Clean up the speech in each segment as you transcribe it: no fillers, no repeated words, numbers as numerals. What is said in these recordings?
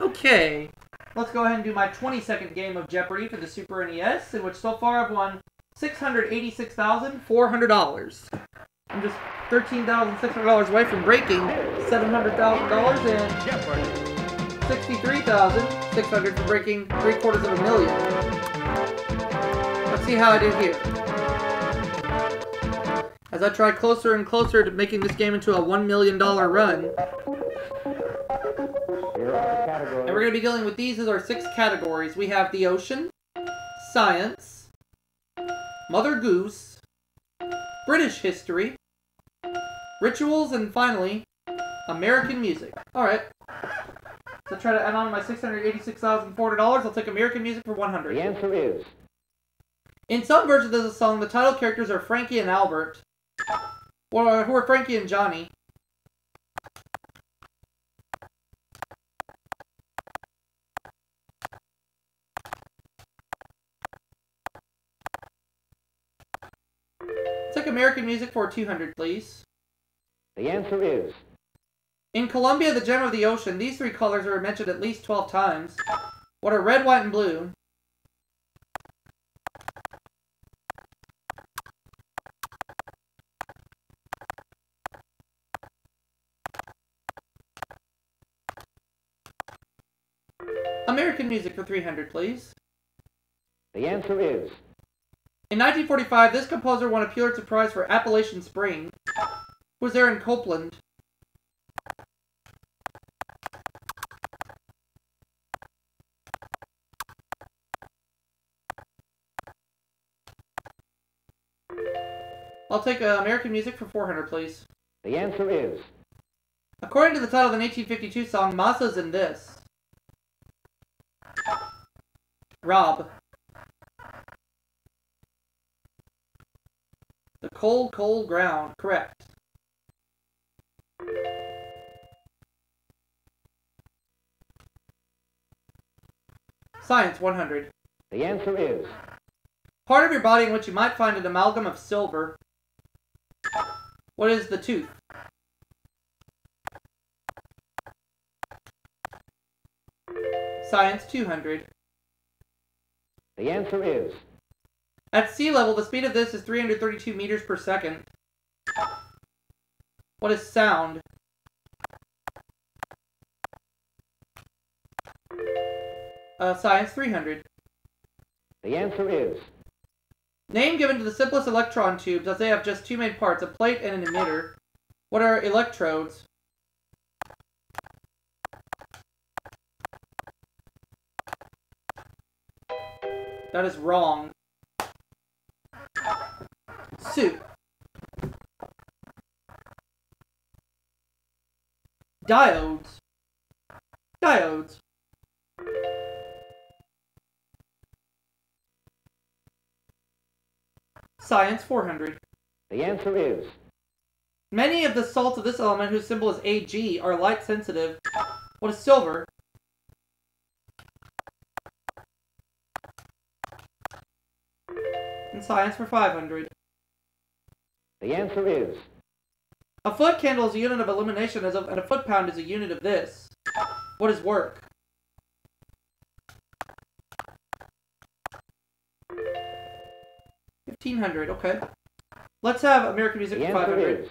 Okay, let's go ahead and do my 20-second game of Jeopardy for the Super NES, in which so far I've won $686,400. I'm just $13,600 away from breaking $700,000 and $63,600 from breaking $750,000. Let's see how I did here. As I try closer and closer to making this game into a $1 million run. And we're going to be dealing with these as our 6 categories. We have the ocean, science, Mother Goose, British history, rituals, and finally, American music. Alright. So try to add on my $686,400. I'll take American music for $100. The answer is... In some versions of the song, the title characters are Frankie and Albert. Or who are Frankie and Johnny. Take American music for $200, please. The answer is... In Colombia, the gem of the ocean, these 3 colors are mentioned at least 12 times. What are red, white, and blue? American music for $300, please. The answer is... In 1945, this composer won a Pulitzer Prize for Appalachian Spring. Who was there in Copeland? I'll take American music for $400, please. The answer is... According to the title of the 1852 song, Massa's in this. Rob. The cold, cold ground. Correct. Science, 100. The answer is... Part of your body in which you might find an amalgam of silver. What is the tooth? Science, 200. The answer is... At sea level, the speed of this is 332 meters per second. What is sound? Science, 300. The answer is... Name given to the simplest electron tubes, as they have just 2 main parts, a plate and an emitter. What are electrodes? That is wrong. Soup. Diodes. Diodes. Science, 400. The answer is... Many of the salts of this element, whose symbol is Ag, are light sensitive. What is silver? And science for 500. The answer is... A foot candle is a unit of illumination, and a foot-pound is a unit of this. What is work? $1,500, okay. Let's have American music for 500. Is...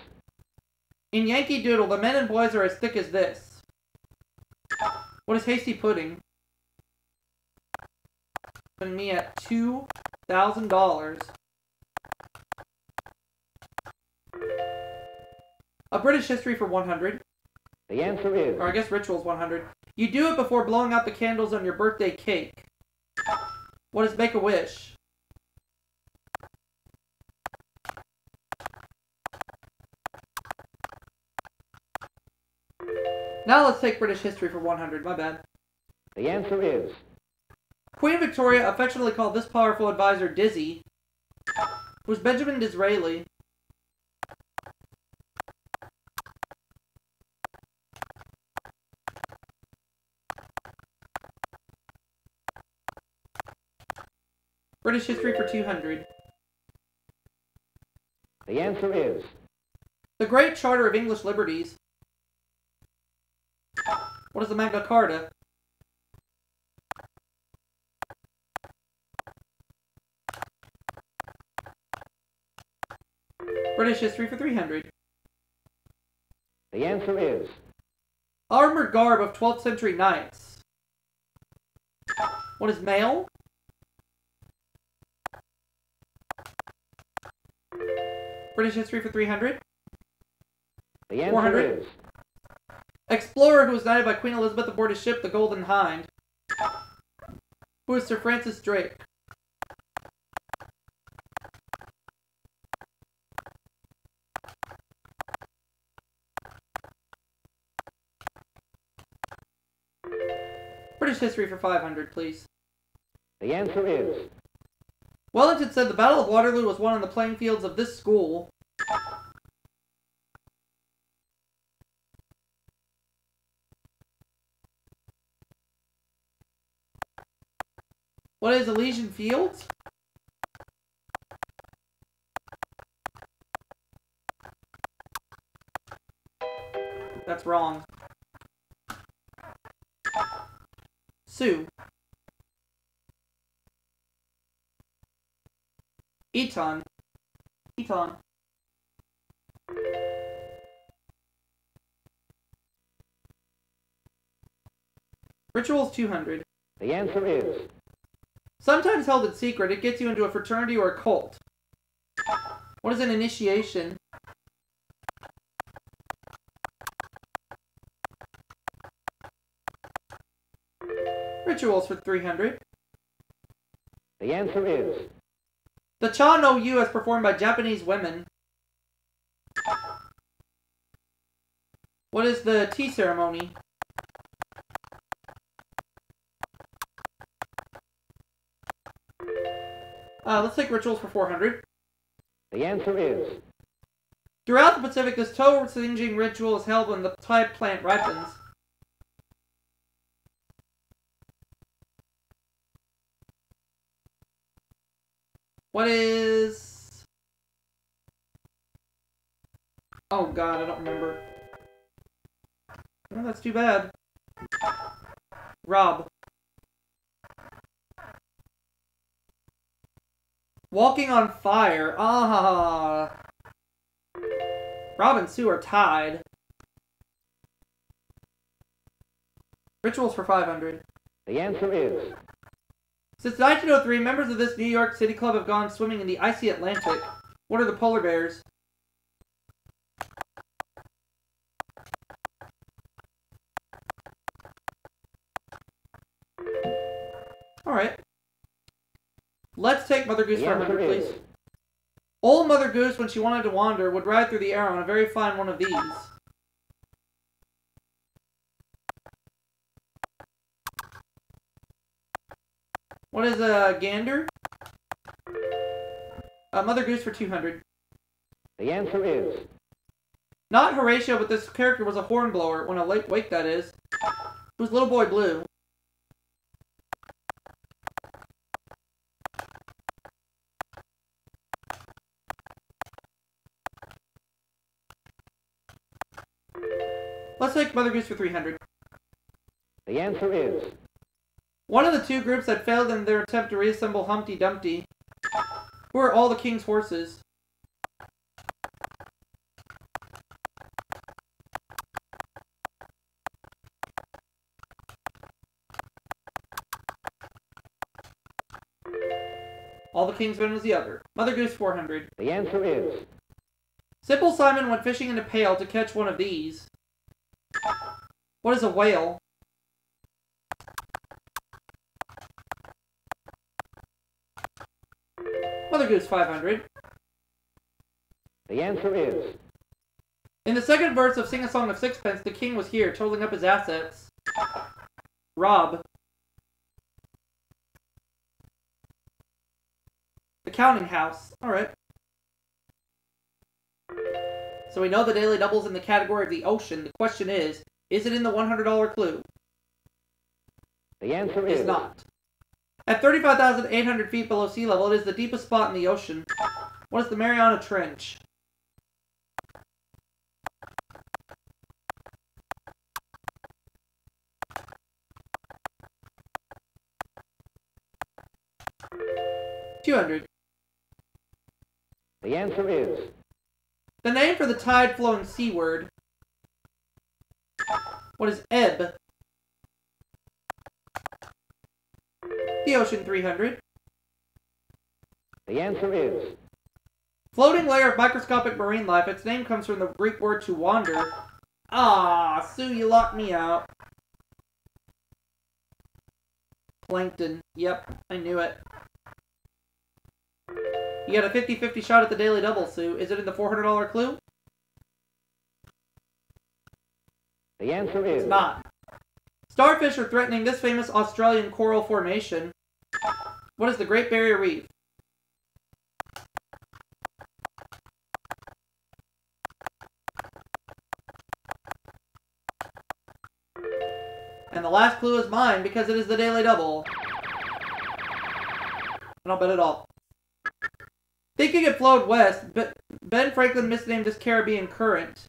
In Yankee Doodle, the men and boys are as thick as this. What is hasty pudding? Putting me at $2,000. A British history for 100. The answer is... Or I guess rituals 100. You do it before blowing out the candles on your birthday cake. What is Make-A-Wish? Now let's take British history for 100. My bad. The answer is... Queen Victoria affectionately called this powerful advisor Dizzy. Was Benjamin Disraeli. British history for 200. The answer is... The Great Charter of English Liberties. What is the Magna Carta? British history for 300. The answer is Armored garb of 12th century knights. What is mail? British history for 300. the answer 400. is Explorer who was knighted by Queen Elizabeth aboard his ship, the Golden Hind. Who is Sir Francis Drake? British history for 500, please. the answer is Wellington said the Battle of Waterloo was won on the playing fields of this school. What is Elysian Fields? That's wrong. Sue. Eton. Eton. Rituals 200. the answer is Sometimes held in secret, it gets you into a fraternity or a cult. What is an initiation? Rituals for 300. the answer is The Cha no Yu as performed by Japanese women. What is the tea ceremony? Let's take rituals for 400. the answer is Throughout the Pacific, this toe singeing ritual is held when the type plant ripens. What is... Oh god, I don't remember. Well, that's too bad. Rob. Walking on fire. Ah. Rob and Sue are tied. Rituals for 500. the answer is Since 1903, members of this New York City club have gone swimming in the icy Atlantic. What are the polar bears? Alright. Let's take Mother Goose the for answer 100, is please. Old Mother Goose, when she wanted to wander, would ride through the air on a very fine one of these. What is a gander? Mother Goose for 200. the answer is Not Horatio, but this character was a hornblower. When a late wake, that is. It was Little Boy Blue. Let's take Mother Goose for 300. the answer is One of the two groups had failed in their attempt to reassemble Humpty Dumpty. Who are all the king's horses? All the king's men was the other. Mother Goose 400. the answer is Simple Simon went fishing in a pail to catch one of these. What is a whale? Mother Goose 500. the answer is In the second verse of Sing a Song of Sixpence, the king was here, totaling up his assets. Rob. The counting house. Alright. So we know the daily double's in the category of the ocean. The question is it in the $100 clue? the answer It's is not. At 35,800 feet below sea level, it is the deepest spot in the ocean. What is the Mariana Trench? $200. the answer is The name for the tide-flowing sea word. What is ebb? The ocean, 300. The answer is Floating layer of microscopic marine life. Its name comes from the Greek word to wander. Ah, Sue, you locked me out. Plankton. Yep, I knew it. You got a 50-50 shot at the Daily Double, Sue. Is it in the $400 clue? the answer is It's not. Starfish are threatening this famous Australian coral formation. What is the Great Barrier Reef? And the last clue is mine because it is the Daily Double. And I'll bet it all. Thinking it flowed west, Ben Franklin misnamed this Caribbean current.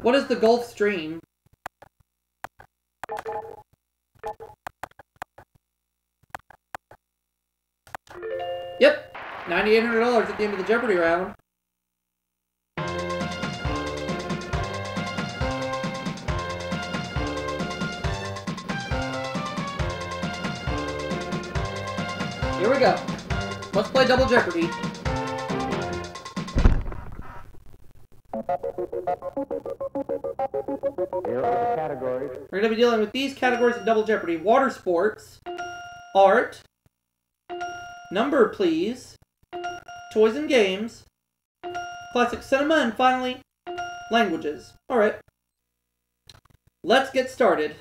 What is the Gulf Stream? Yep, $9,800 at the end of the Jeopardy round. Here we go. Let's play Double Jeopardy. Here are the categories. We're going to be dealing with these categories of Double Jeopardy. Water sports, art, number please, toys and games, classic cinema, and finally, languages. Alright. Let's get started.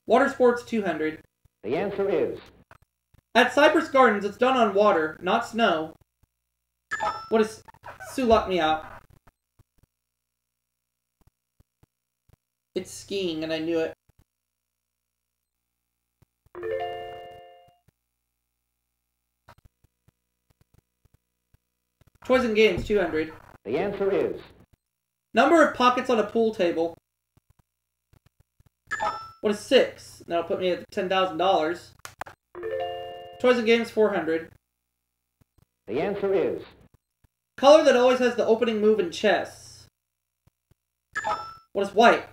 Water sports, 200. The answer is At Cypress Gardens, it's done on water, not snow. What is... Sue locked me out. It's skiing, and I knew it. Toys and games, 200. the answer is Number of pockets on a pool table. What is 6? That'll put me at $10,000. Toys and games, 400. the answer is Color that always has the opening move in chess. What is white?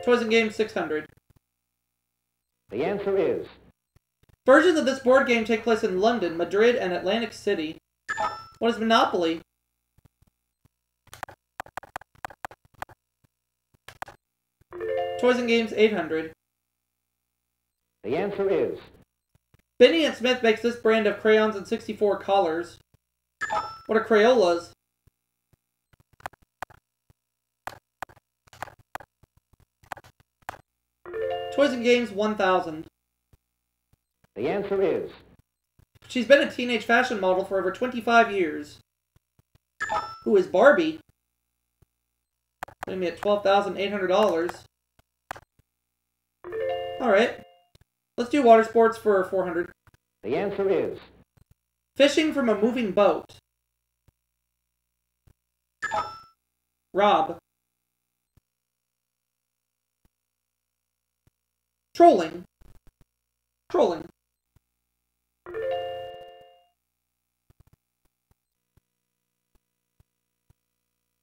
Toys and games, 600. the answer is Versions of this board game take place in London, Madrid, and Atlantic City. What is Monopoly? Toys and games, 800. the answer is Benny and Smith makes this brand of crayons in 64 colors. What are Crayolas? Toys and games, 1,000. the answer is She's been a teenage fashion model for over 25 years. Who is Barbie? Putting me at $12,800. Alright. Let's do water sports for 400. the answer is Fishing from a moving boat. Rob. Trolling. Trolling.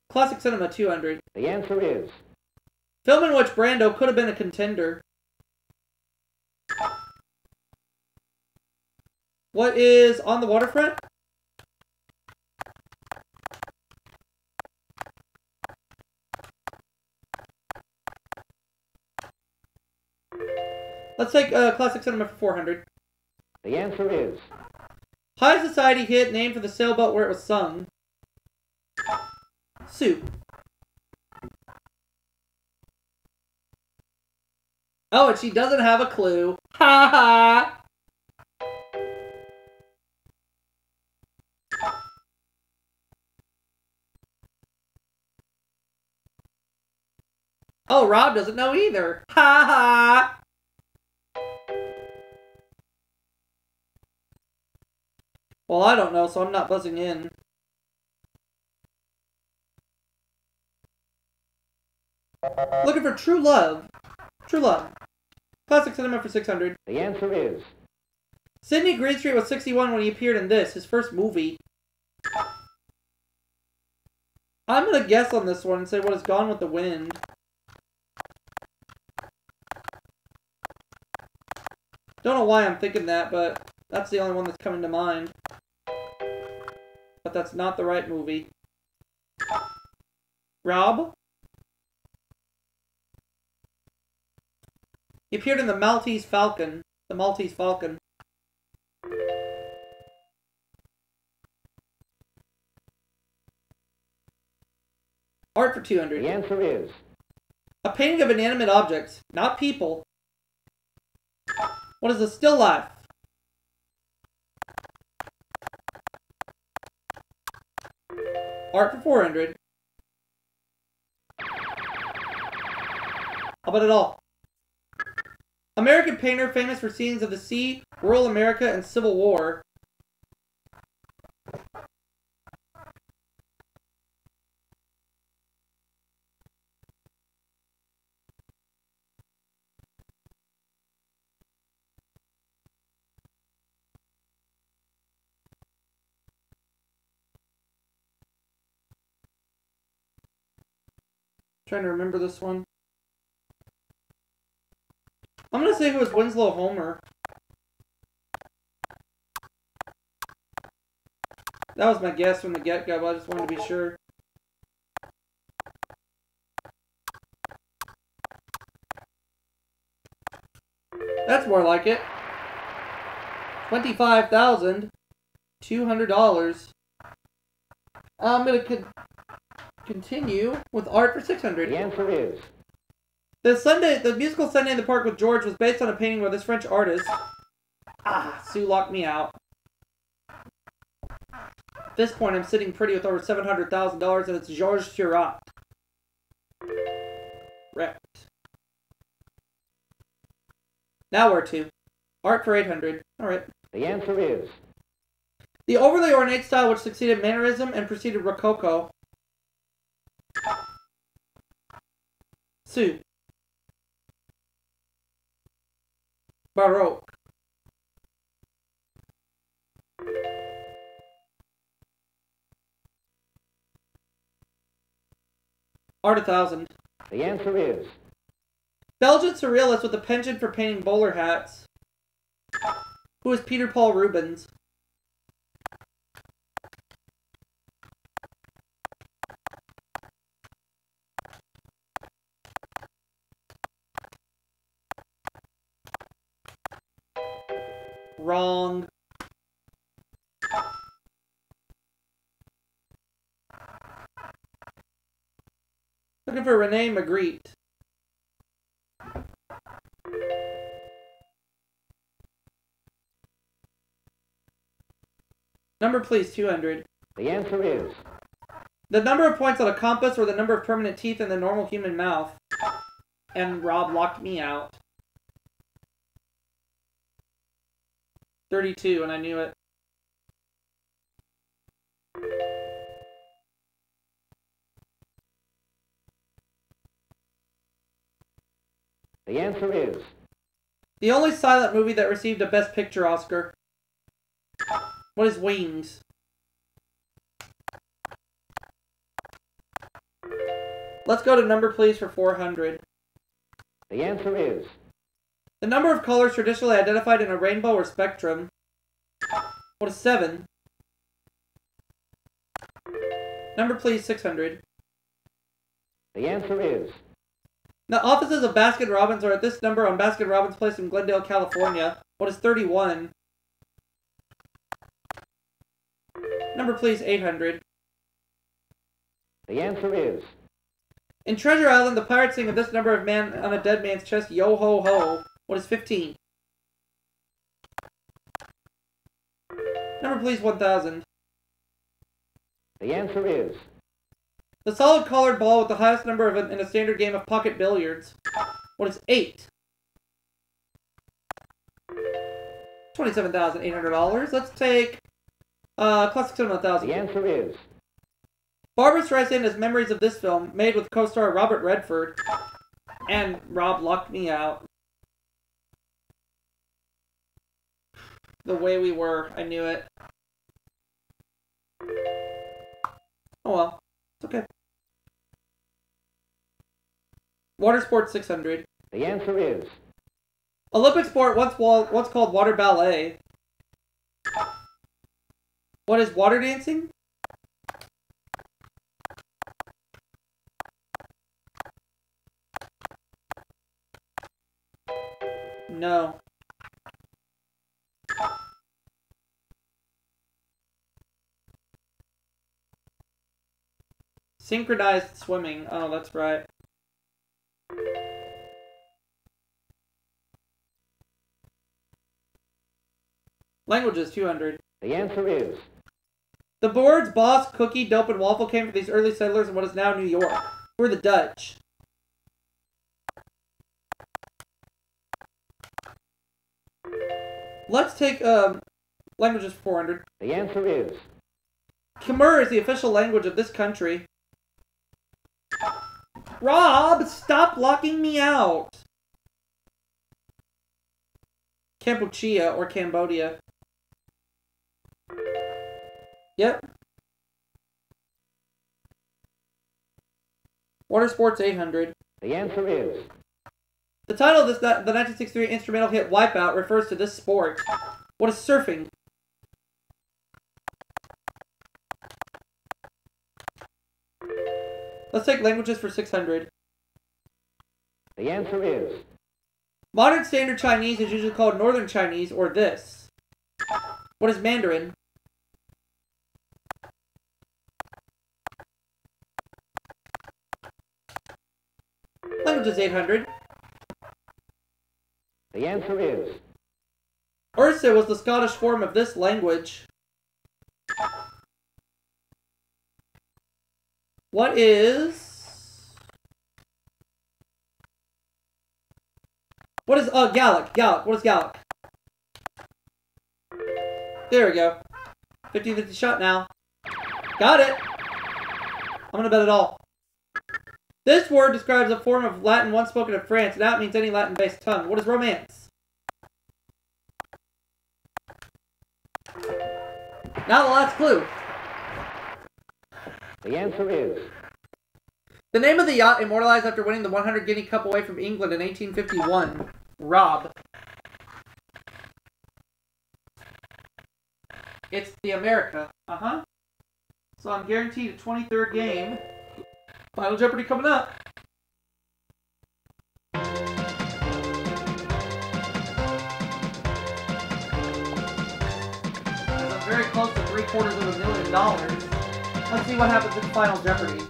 Classic cinema, 200. the answer is Film in which Brando could have been a contender. What is On the Waterfront? Let's take classic cinema for 400. the answer is High Society hit named for the sailboat where it was sung. Soup. Oh, and she doesn't have a clue. Ha ha! Oh, Rob doesn't know either. Ha ha! Well, I don't know, so I'm not buzzing in. Looking for True Love. True Love. Classic cinema for 600. The answer is... Sidney Greenstreet was 61 when he appeared in this, his first movie. I'm gonna guess on this one and say What Is Gone with the Wind. Don't know why I'm thinking that, but that's the only one that's coming to mind. But that's not the right movie. Rob? He appeared in The Maltese Falcon. The Maltese Falcon. Art for 200. The answer is... A painting of inanimate objects, not people. What is a still life? Art for 400. How about it all? American painter famous for scenes of the sea, rural America, and Civil War. Trying to remember this one. I'm gonna say it was Winslow Homer. That was my guess from the get-go, but I just wanted to be sure. That's more like it. $25,200. I'm gonna continue with Art for 600. The answer is... The musical Sunday in the Park with George was based on a painting by this French artist. Ah, Sue locked me out. At this point, I'm sitting pretty with over $700,000, and it's Georges Seurat. Correct. Now where to? Art for 800. Alright. The answer is... The overly ornate style which succeeded Mannerism and preceded Rococo. Sue. Baroque. Art 1000. The answer is... Belgian surrealist with a penchant for painting bowler hats. Who is Peter Paul Rubens? Wrong. Looking for Rene Magritte. Number please, 200. The answer is... The number of points on a compass or the number of permanent teeth in the normal human mouth. And Rob locked me out. 32, and I knew it. The answer is... The only silent movie that received a Best Picture Oscar. What is Wings? Let's go to number please for 400. The answer is... The number of colors traditionally identified in a rainbow or spectrum. What is 7? Number please, 600. The answer is... The offices of Baskin-Robbins are at this number on Baskin-Robbins Place in Glendale, California. What is 31? Number please, 800. The answer is... In Treasure Island, the pirates sing of this number of man on a dead man's chest, yo ho ho. What is 15? Number please, 1000. The answer is The solid colored ball with the highest number in a standard game of pocket billiards. What is 8? $27,800. Let's take classic cinema 1000. the answer is Barbra Streisand has memories of this film, made with co-star Robert Redford. And Rob locked me out. The way we were, I knew it. Oh well, it's okay. Water sport 600. the answer is Olympic sport once called water ballet. What is water dancing? No. Synchronized swimming. Oh, that's right. Languages 200. the answer is The boards, Boss, Cookie, Dope, and Waffle came from these early settlers in what is now New York. Who are the Dutch? Let's take languages 400. the answer is Khmer is the official language of this country. Rob, stop locking me out! Kampuchea or Cambodia. Yep. Water sports 800. the answer is The title of the 1963 instrumental hit Wipeout refers to this sport. What is surfing? Let's take languages for 600. the answer is Modern Standard Chinese is usually called Northern Chinese or this. What is Mandarin? Languages 800. the answer is Ursa was the Scottish form of this language. What is Gallic? Gallic. What is Gallic? There we go. 50-50 shot now. Got it. I'm gonna bet it all. This word describes a form of Latin once spoken in France, and that means any Latin-based tongue. What is romance? Now the last clue. the answer is The name of the yacht immortalized after winning the 100 Guinea Cup away from England in 1851. Rob. It's the America. Uh-huh. So I'm guaranteed a 23rd game. Final Jeopardy coming up. I'm very close to $750,000. Let's see what happens in Final Jeopardy.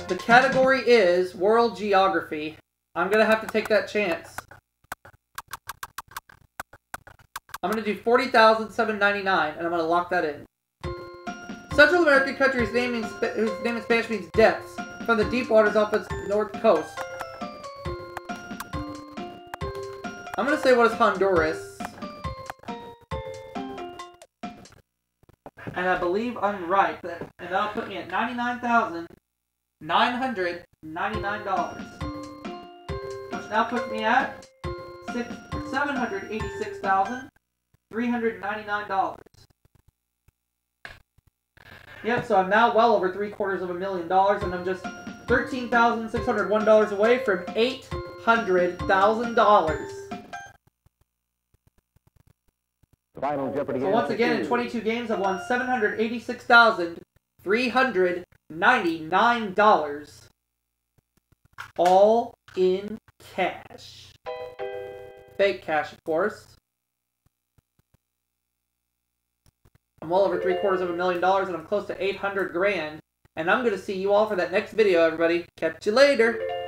The category is World Geography. I'm going to have to take that chance. I'm going to do $40,799, and I'm going to lock that in. Central American country whose name in Spanish means depths, from the deep waters off its north coast. I'm going to say what is Honduras. And I believe I'm right, and that'll put me at $99,999. Which now puts me at $786,399. Yep, so I'm now well over $750,000, and I'm just $13,601 away from $800,000. Final Jeopardy. So once again, in 22 games, I've won $786,399. All in cash. Fake cash, of course. I'm well over $750,000, and I'm close to $800,000. And I'm going to see you all for that next video, everybody. Catch you later.